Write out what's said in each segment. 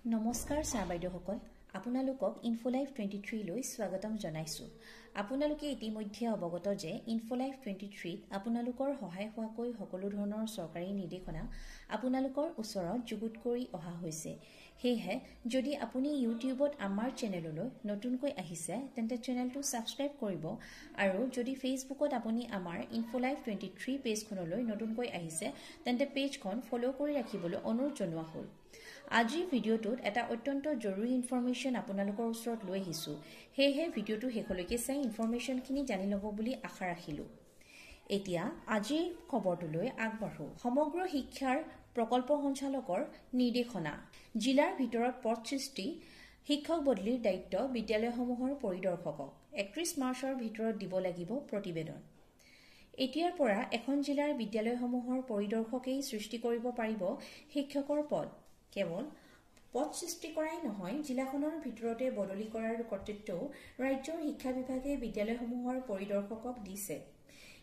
নমস্কাৰ ছাৰ বাইদেউসকল, আপোনালোকক ইনফোলাইভ 23 লৈ স্বাগতম জনাইছোঁ। আপোনালোকে ইতিমধ্যে অৱগত যে ইনফোলাইভ 23ত আপোনালোকৰ সহায় হোৱাকৈ সকলো ধৰণৰ চৰকাৰী নিৰ্দেশনা আপোনালোকৰ ওচৰত যুগুত কৰি অহা হৈছে। সেয়েহে যদি আপুনি ইউটিউবত আমাৰ চেনেললৈ নতুনকৈ আহিছে তেন্তে চেনেলটো ছাবস্ক্ৰাইব কৰিব, আৰু যদি ফেচবুকত আপুনি আমাৰ ইনফোলাইভ 23 পেজখনলৈ নতুনকৈ আহিছে তেন্তে পেজখন ফ'ল' কৰি ৰাখিবলৈ অনুৰোধ জনোৱা হ'ল। আজিৰ ভিডিঅ'টোত এটা অত্যন্ত জৰুৰী ইনফৰমেশ্যন আপোনালোকৰ ওচৰত লৈ আহিছোঁ। সেয়েহে ভিডিঅ'টো শেষলৈকে চাই ইনফৰমেশ্যনখিনি জানি ল'ব বুলি আশা ৰাখিলোঁ। এতিয়া আজিৰ খবৰটোলৈ আগবাঢ়ো। সমগ্ৰ শিক্ষাৰ প্ৰকল্প সঞ্চালকৰ নিৰ্দেশনা। জিলাৰ ভিতৰত পদ সৃষ্টি, শিক্ষক বদলিৰ দায়িত্ব বিদ্যালয়সমূহৰ পৰিদৰ্শকক 31 মাৰ্চৰ ভিতৰত দিব লাগিব প্ৰতিবেদন। এতিয়াৰ পৰা এখন জিলাৰ বিদ্যালয়সমূহৰ পৰিদৰ্শকেই সৃষ্টি কৰিব পাৰিব শিক্ষকৰ পদ। কেৱল পদ সৃষ্টি কৰাই নহয়, জিলাখনৰ ভিতৰতে বদলি কৰাৰ কৰ্তৃত্বও ৰাজ্যৰ শিক্ষা বিভাগে বিদ্যালয়সমূহৰ পৰিদৰ্শকক দিছে।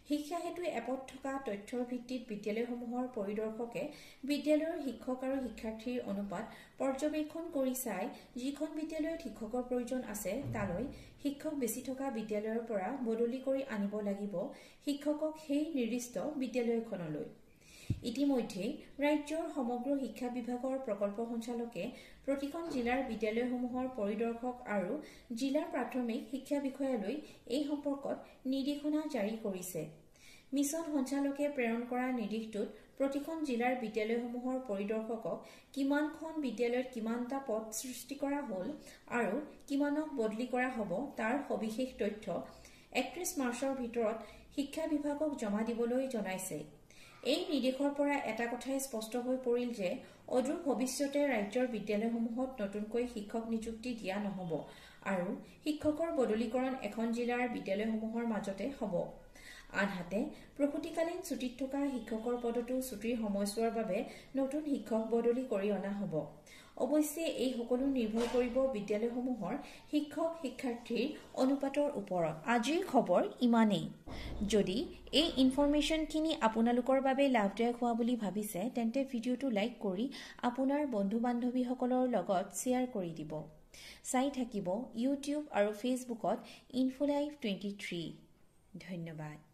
শিক্ষা হেতু এপত থকা তথ্যৰ ভিত্তিত বিদ্যালয়সমূহৰ পৰিদৰ্শকে বিদ্যালয়ৰ শিক্ষক আৰু শিক্ষাৰ্থীৰ অনুপাত পৰ্যবেক্ষণ কৰি চাই যিখন বিদ্যালয়ত শিক্ষকৰ প্ৰয়োজন আছে তালৈ শিক্ষক বেছি থকা বিদ্যালয়ৰ পৰা বদলি কৰি আনিব লাগিব শিক্ষকক সেই নিৰ্দিষ্ট বিদ্যালয়খনলৈ। ইতিমধ্যে ৰাজ্যৰ সমগ্ৰ শিক্ষা বিভাগৰ প্ৰকল্প সঞ্চালকে প্ৰতিখন জিলাৰ বিদ্যালয়সমূহৰ পৰিদৰ্শক আৰু জিলাৰ প্ৰাথমিক শিক্ষা বিষয়ালৈ এই সম্পৰ্কত নিৰ্দেশনা জাৰি কৰিছে। মিছন সঞ্চালকে প্ৰেৰণ কৰা নিৰ্দেশটোত প্ৰতিখন জিলাৰ বিদ্যালয়সমূহৰ পৰিদৰ্শকক কিমানখন বিদ্যালয়ত কিমানটা পদ সৃষ্টি কৰা হ'ল আৰু কিমানক বদলি কৰা হ'ব তাৰ সবিশেষ তথ্য 31 মাৰ্চৰ ভিতৰত শিক্ষা বিভাগক জমা দিবলৈ জনাইছে। এই নিৰ্দেশৰ পৰা এটা কথাই স্পষ্ট হৈ পৰিল যে অদূৰ ভৱিষ্যতে ৰাজ্যৰ বিদ্যালয়সমূহত নতুনকৈ শিক্ষক নিযুক্তি দিয়া নহ'ব আৰু শিক্ষকৰ বদলীকৰণ এখন জিলাৰ বিদ্যালয়সমূহৰ মাজতে হ'ব। আনহাতে প্ৰসূতিকালীন ছুটীত থকা শিক্ষকৰ পদতো ছুটীৰ সময়ছোৱাৰ বাবে নতুন শিক্ষক বদলি কৰি অনা হ'ব। অৱশ্যে এই সকলো নিৰ্ভৰ কৰিব বিদ্যালয়সমূহৰ শিক্ষক শিক্ষাৰ্থীৰ অনুপাতৰ ওপৰত। আজিৰ খবৰ ইমানেই। যদি এই ইনফৰমেশ্যনখিনি আপোনালোকৰ বাবে লাভদায়ক হোৱা বুলি ভাবিছে তেন্তে ভিডিঅ'টো লাইক কৰি আপোনাৰ বন্ধু-বান্ধৱীসকলৰ লগত শ্বেয়াৰ কৰি দিব। চাই থাকিব ইউটিউব আৰু ফেচবুকত ইনফোলাইভ 23। ধন্যবাদ।